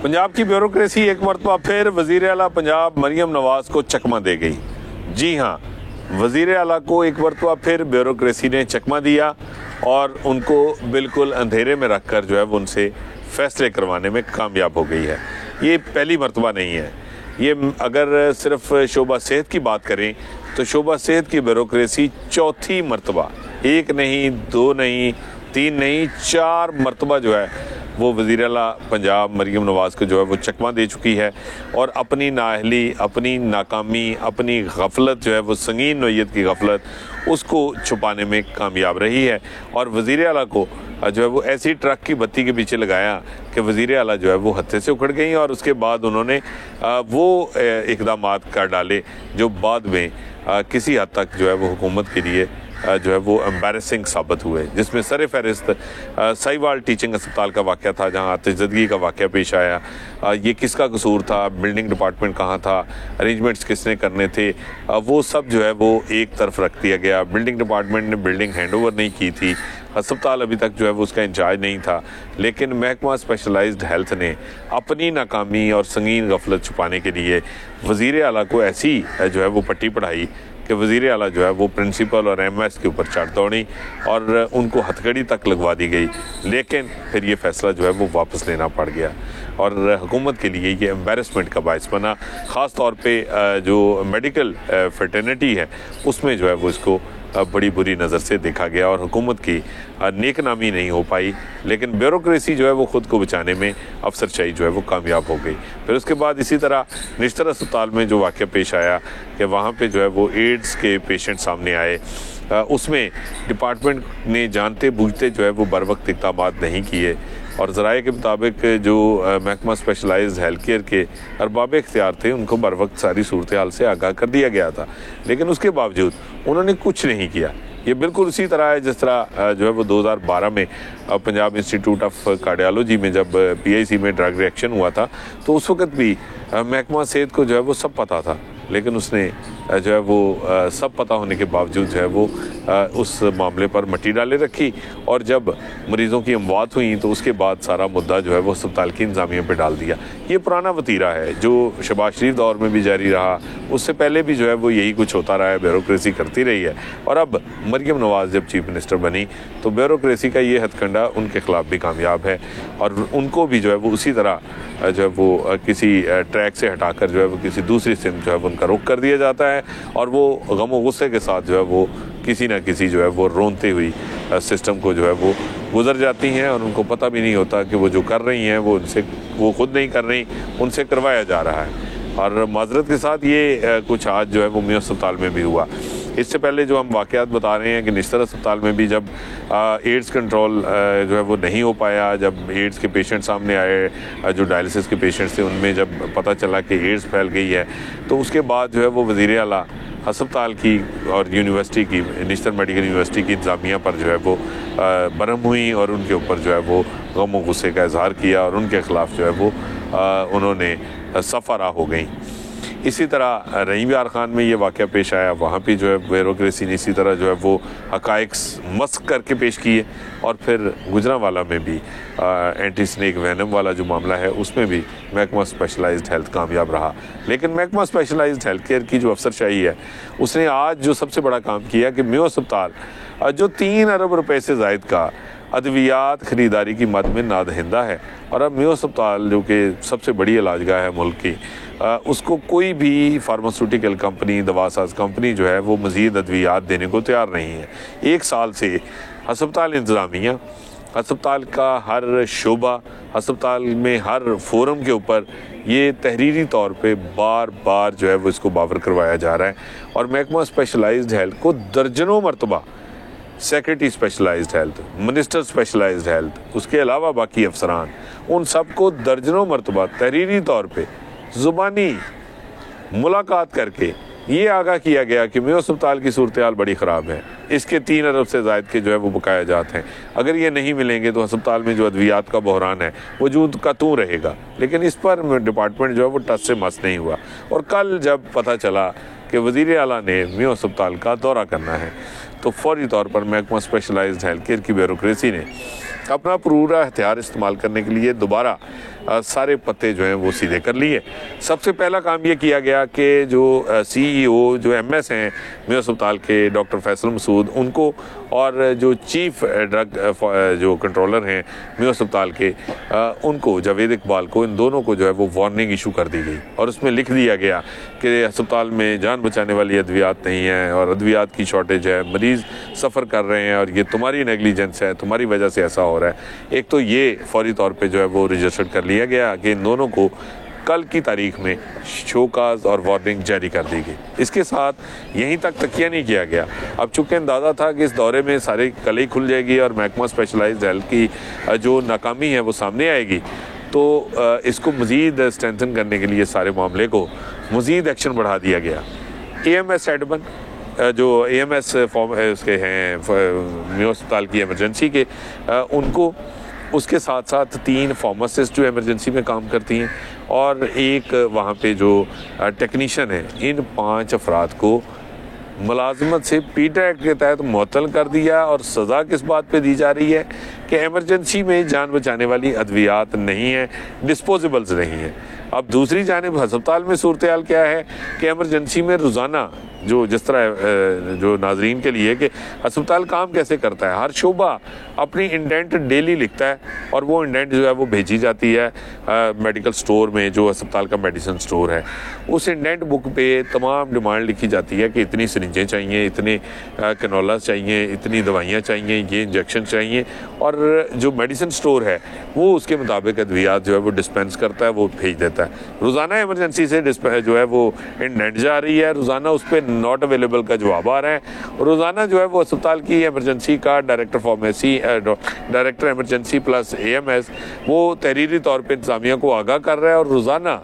पंजाब की ब्यूरोक्रेसी एक मरतबा फिर वज़ीर आला पंजाब मरियम नवाज़ को चकमा दे गई। जी हाँ, वज़ीर आला को एक मरतबा फिर ब्यूरोक्रेसी ने चकमा दिया और उनको बिल्कुल अंधेरे में रख कर जो है वो उनसे फैसले करवाने में कामयाब हो गई है। ये पहली मरतबा नहीं है। ये अगर सिर्फ शोबा सेहत की बात करें तो शोबा सेहत की ब्यूरोक्रेसी चौथी मरतबा, एक नहीं, दो नहीं, तीन नहीं, 4 मरतबा जो है वो वज़ीर आला पंजाब मरियम नवाज़ को जो है वो चकमा दे चुकी है और अपनी नाअहली, अपनी नाकामी, अपनी गफलत जो है वो संगीन नौइयत की गफलत उसको छुपाने में कामयाब रही है। और वज़ीर आला को जो है वो ऐसी ट्रक की बत्ती के पीछे लगाया कि वज़ीर आला जो है वो हत्थे से उखड़ गई और उसके बाद उन्होंने वो इक़दामात कर डाले जो बाद में किसी हद तक जो है वो हुकूमत के लिए जो है वो एम्बैरेसिंग साबित हुए, जिसमें सर फहरिस्त साहिवाल टीचिंग अस्पताल का वाक़या था जहां आतिशज़दगी का वाक़या पेश आया। ये किसका कसूर था, बिल्डिंग डिपार्टमेंट कहाँ था, अरेंजमेंट्स किसने करने थे, वो सब जो है वो एक तरफ रख दिया गया। बिल्डिंग डिपार्टमेंट ने बिल्डिंग हैंडओवर नहीं की थी, अस्पताल अभी तक जो है वो उसका इंचार्ज नहीं था, लेकिन महकमा स्पेशलाइज्ड हेल्थ ने अपनी नाकामी और संगीन गफलत छुपाने के लिए वज़ीर आला को ऐसी जो है वो पट्टी पढ़ाई कि वज़ीर आला जो है वो प्रिंसिपल और एमएस के ऊपर चढ़ दौड़ी और उनको हथकड़ी तक लगवा दी गई। लेकिन फिर ये फ़ैसला जो है वो वापस लेना पड़ गया और हुकूमत के लिए ये एम्बैरेसमेंट का बायस बना। ख़ास तौर पे जो मेडिकल फ्रेटर्निटी है उसमें जो है वो इसको बड़ी बुरी नज़र से देखा गया और हुकूमत की नेक नामी नहीं हो पाई, लेकिन ब्यूरोक्रेसी जो है वो ख़ुद को बचाने में अफसरशाही जो है वो कामयाब हो गई। फिर उसके बाद इसी तरह निश्तर अस्पताल में जो वाक़या पेश आया कि वहाँ पे जो है वो एड्स के पेशेंट सामने आए, उसमें डिपार्टमेंट ने जानते बूझते जो है वो बर वक्त इक़दामात नहीं किए और ज़राए के मुताबिक जो महकमा स्पेशलाइज्ड हेल्थ केयर के अरबाब इख्तियार थे उनको बर वक्त सारी सूरत हाल से आगाह कर दिया गया था, लेकिन उसके बावजूद उन्होंने कुछ नहीं किया। ये बिल्कुल उसी तरह है जिस तरह जो है वो 2012 में पंजाब इंस्टीट्यूट ऑफ कार्डियोलॉजी में जब PIC में ड्रग रिएक्शन हुआ था तो उस वक़्त भी महकमा सेहत को जो है वो सब पता था, लेकिन उसने जो है वो सब पता होने के बावजूद जो है वो उस मामले पर मट्टी डाले रखी और जब मरीज़ों की अमवात हुई तो उसके बाद सारा मुद्दा जो है वो अस्पताल की इंतज़ामिया पे डाल दिया। ये पुराना वतीरा है जो शहबाज शरीफ दौर में भी जारी रहा, उससे पहले भी जो है वो यही कुछ होता रहा है, ब्यूरोक्रेसी करती रही है। और अब मरियम नवाज़ जब चीफ मिनिस्टर बनी तो ब्यूरोक्रेसी का ये हथकंडा उनके ख़िलाफ़ भी कामयाब है और उनको भी जो है वो उसी तरह जो है वो किसी ट्रैक से हटाकर जो है वो किसी दूसरी सिमत जो है वो उनका रुख कर दिया जाता है और वो गम गुस्से के साथ जो है वो किसी ना किसी जो है वो रोनते हुई सिस्टम को जो है वो गुजर जाती हैं और उनको पता भी नहीं होता कि वो जो कर रही हैं वो खुद नहीं कर रही, उनसे करवाया जा रहा है। और माजरत के साथ ये कुछ आज जो है वो मियां अस्पताल में भी हुआ। इससे पहले जो हम वाक़यात बता रहे हैं कि निश्तर अस्पताल में भी जब एड्स कंट्रोल जो है वो नहीं हो पाया, जब एड्स के पेशेंट सामने आए, जो डायलिसिस के पेशेंट्स थे उनमें जब पता चला कि एड्स फैल गई है तो उसके बाद जो है वो वज़ीर आला अस्पताल की और यूनिवर्सिटी की, निश्तर मेडिकल यूनिवर्सिटी की इंतज़ामिया पर जो है वो बरहम हुई और उनके ऊपर जो है वो गम और गुस्से का इजहार किया और उनके ख़िलाफ़ जो है वो उन्होंने सफ़ारा हो गई। इसी तरह रहीम यार खान में ये वाक़या पेश आया, वहाँ भी जो है ब्यूरोक्रेसी ने इसी तरह जो है वो हक़ाइक़ मस्क करके पेश किए और फिर गुजरांवाला में भी एंटी स्नेक वैनम वाला जो मामला है उसमें भी महकमा स्पेशलाइज्ड हेल्थ कामयाब रहा। लेकिन महकमा स्पेशलाइज्ड हेल्थ केयर की जो अफसरशाही है उसने आज जो सबसे बड़ा काम किया कि मियां अस्पताल जो 3 अरब रुपए से ज़ायद का अद्वियात ख़रीदारी की मद में नादहिंदा है और अब मियां अस्पताल जो कि सबसे बड़ी इलाजगाह है मुल्क की, उसको कोई भी फार्मास्यूटिकल कंपनी, दवासाज कंपनी जो है वो मज़ीद अद्वियात देने को तैयार नहीं है। 1 साल से अस्पताल इंतज़ामिया, अस्पताल का हर शोबा, अस्पताल में हर फोरम के ऊपर ये तहरीरी तौर पे बार बार जो है वो इसको बावर करवाया जा रहा है और महकमा स्पेशलाइज्ड हेल्थ को दर्जनों मरतबा secretary specialized health, minister specialized health, उसके अलावा बाकी अफसरान, उन सबको दर्जनों मरतबा तहरीरी तौर पे ज़ुबानी मुलाकात करके ये आगाह किया गया कि मियां अस्पताल की सूरत हाल बड़ी ख़राब है, इसके 3 अरब से ज़ायद के जो है वो बकाया जाते हैं, अगर ये नहीं मिलेंगे तो अस्पताल में जो अद्वियात का बहरान है वो जूं का तूं रहेगा। लेकिन इस पर डिपार्टमेंट जो है वो टस से मस नहीं हुआ और कल जब पता चला कि वज़ीर आला ने मियां अस्पताल का दौरा करना है तो फौरी तौर पर महकमा स्पेशलाइज्ड हेल्थ केयर की ब्यूरोक्रेसी ने अपना पूरा हथियार इस्तेमाल करने के लिए दोबारा सारे पत्ते जो हैं वो सीधे कर लिए। सबसे पहला काम ये किया गया कि जो CEO जो MS हैं मेयो अस्पताल के डॉक्टर फैसल मसूद, उनको और जो चीफ ड्रग जो कंट्रोलर हैं मेयो अस्पताल के उनको जावेद इकबाल को, इन दोनों को जो है वो वार्निंग इशू कर दी गई और उसमें लिख दिया गया कि अस्पताल में जान बचाने वाली अद्वियात नहीं है और अद्वियात की शॉर्टेज है, मरीज़ सफ़र कर रहे हैं और ये तुम्हारी नेग्लिजेंस है, तुम्हारी वजह से ऐसा हो रहा है। एक तो ये फौरी तौर पे जो है वो रजिस्टर कर लिया गया कि इन दोनों को कल की तारीख में शोकाज और वार्निंग जारी कर दी गई। इसके साथ यहीं तक तकिया नहीं किया गया। अब चूँकि अंदाज़ा था कि इस दौरे में सारी कलई खुल जाएगी और महकमा स्पेशलाइज्ड हेल्थ की जो नाकामी है वो सामने आएगी, तो इसको मज़ीद स्ट्रेंथन करने के लिए सारे मामले को मज़ीद एक्शन बढ़ा दिया गया। AMS एडमन जो AMS फॉर्म उसके हैं मेयो अस्पताल की इमरजेंसी के, उनको उसके साथ साथ 3 फार्मासिस्ट जो इमरजेंसी में काम करती हैं और एक वहाँ पे जो टेक्नीशियन है, इन 5 अफराद को मुलाजमत से पीटा एक्ट के तहत मुअत्तल कर दिया। और सज़ा किस बात पे दी जा रही है कि इमरजेंसी में जान बचाने वाली अद्वियात नहीं है, डिस्पोजेबल्स नहीं है। अब दूसरी जानिब अस्पताल में सूरत हाल क्या है कि इमरजेंसी में रोज़ाना जो जिस तरह जो नाजरीन के लिए कि अस्पताल काम कैसे करता है, हर शोबा अपनी इंडेंट डेली लिखता है और वो इंडेंट जो है वो भेजी जाती है मेडिकल स्टोर में, जो अस्पताल का मेडिसिन स्टोर है। उस इंडेंट बुक पे तमाम डिमांड लिखी जाती है कि इतनी सिरिंजें चाहिए, इतने कैनोलास चाहिए, इतनी दवाइयाँ चाहिए, ये इंजेक्शन चाहिए, और जो मेडिसिन स्टोर है वो उसके मुताबिक अद्वियात जो है वो डिस्पेंस करता है, वो भेज देता है। रोज़ाना इमरजेंसी से जो है वो इंडेंट जा रही है, रोज़ाना उस पर नॉट अवेलेबल का जवाब आ रहा है। रोज़ाना जो है वो अस्पताल की इमरजेंसी का director pharmacy, director emergency plus AMS वो तहरीरी तौर पे इंतज़ामिया को आगाह कर रहा है और रोज़ाना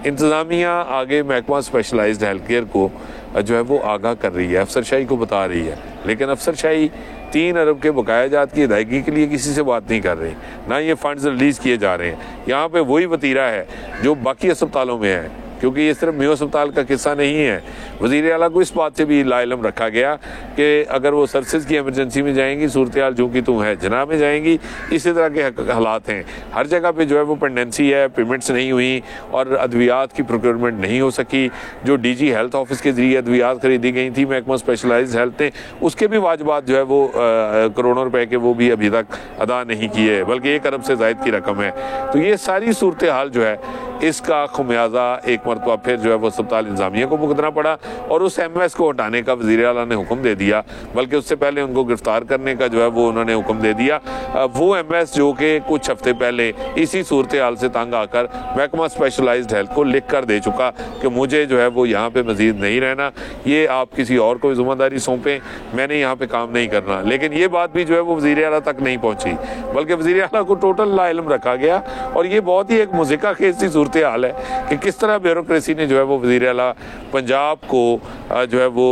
इंतज़ामिया आगे महकमा स्पेशलाइज्ड हेल्थ केयर को जो है वो आगाह कर रही है, अफसरशाही को बता रही है। लेकिन अफसरशाही 3 अरब के बकाया जात की अदायगी के लिए किसी से बात नहीं कर रही, ना ये फंड्स रिलीज़ किए जा रहे हैं। यहाँ पे वही वतीरा है जो बाकी अस्पतालों में है, क्योंकि ये सिर्फ मेयो अस्पताल का किस्सा नहीं है। वज़ीर आला को इस बात से भी लाइलम रखा गया कि अगर वो सर्विसेज की इमरजेंसी में जाएंगी, सूरत हाल जो कि तुम है जना में जाएंगी, इसी तरह के हालात हैं। हर जगह पे जो है वो पेंडेंसी है, पेमेंट्स नहीं हुई और अद्वियात की प्रोक्योरमेंट नहीं हो सकी। जो DG हेल्थ ऑफिस के जरिए अद्वियात खरीदी गई थी महकमा स्पेशलाइज्ड हेल्थ ने, उसके भी वाजबात जो है वो करोड़ों रुपए के वो भी अभी तक अदा नहीं किए, बल्कि 1 अरब से ज़ायद की रकम है। तो ये सारी सूरत हाल जो है इसका खुमियाजा एक मरतबा फिर जो है वो अस्पताल इंतजामिया को भुगतना पड़ा और उस MS को हटाने का वज़ीर आला ने हुक्म दे दिया, बल्कि उससे पहले उनको गिरफ्तार करने का जो है वो उन्होंने हुक्म दे दिया। वो MS जो कि कुछ हफ्ते पहले इसी सूरत हाल से तंग आकर महकमा स्पेशलाइज्ड हेल्थ को लिख कर दे चुका कि मुझे जो है वो यहाँ पे मजीद नहीं रहना, ये आप किसी और को जिम्मेदारी सौंपें, मैंने यहाँ पे काम नहीं करना। लेकिन ये बात भी जो है वो वज़ीर आला तक नहीं पहुँची, बल्कि वज़ीर आला को टोटल लाइलम रखा गया। और ये बहुत ही एक मुज़िका खेज सी सूरत हाल है कि किस तरह ब्यूरोक्रेसी ने जो है वो वज़ीर आला पंजाब को जो है वो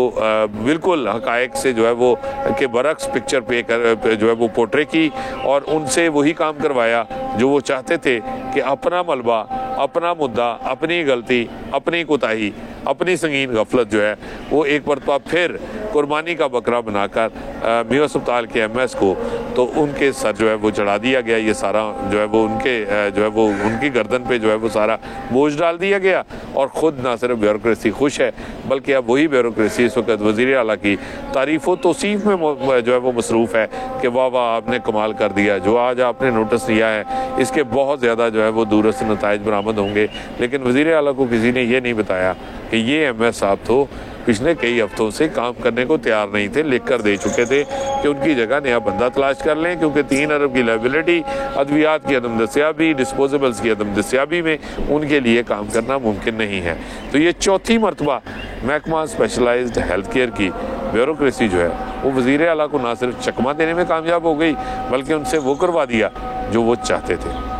बिल्कुल हक़ाइक़ से जो है वो के बरक्स पिक्चर पे कर जो है वो पोर्ट्रे की और उनसे वही काम करवाया जो वो चाहते थे कि अपना मलबा, अपना मुद्दा, अपनी गलती, अपनी कोताही, अपनी संगीन गफलत जो है वो एक मरतबा फिर कुर्बानी का बकरा बनाकर मेयो अस्पताल के MS को तो उनके सर जो है वो चढ़ा दिया गया। ये सारा जो है वो उनके जो है वो उनकी गर्दन पे जो है वो सारा बोझ डाल दिया गया और ख़ुद ना सिर्फ ब्यूरोक्रेसी खुश है, बल्कि अब वही ब्यूरोक्रेसी इस वक्त वज़ीर आला की तारीफ़ व तौसीफ़ में जो है वो मसरूफ़ है कि वाह वाह आपने कमाल कर दिया, जो आज आपने नोटिस लिया है इसके बहुत ज़्यादा जो है वो दूरस्थ नताइज बरामद होंगे। लेकिन वज़ीर आला को किसी ने ये नहीं बताया कि ये MS साहब तो पिछले कई हफ्तों से काम करने को तैयार नहीं थे, लिख कर दे चुके थे कि उनकी जगह नया बंदा तलाश कर लें, क्योंकि 3 अरब की लायबिलिटी, अद्वियात की अदम दस्याबी, डिस्पोजेबल्स की अदम दस्याबी में उनके लिए काम करना मुमकिन नहीं है। तो ये चौथी मरतबा महकमा स्पेशलाइज्ड हेल्थ केयर की ब्यूरोक्रेसी जो है वो वज़ीर आला को ना सिर्फ चकमा देने में कामयाब हो गई, बल्कि उनसे वो करवा दिया जो वो चाहते थे।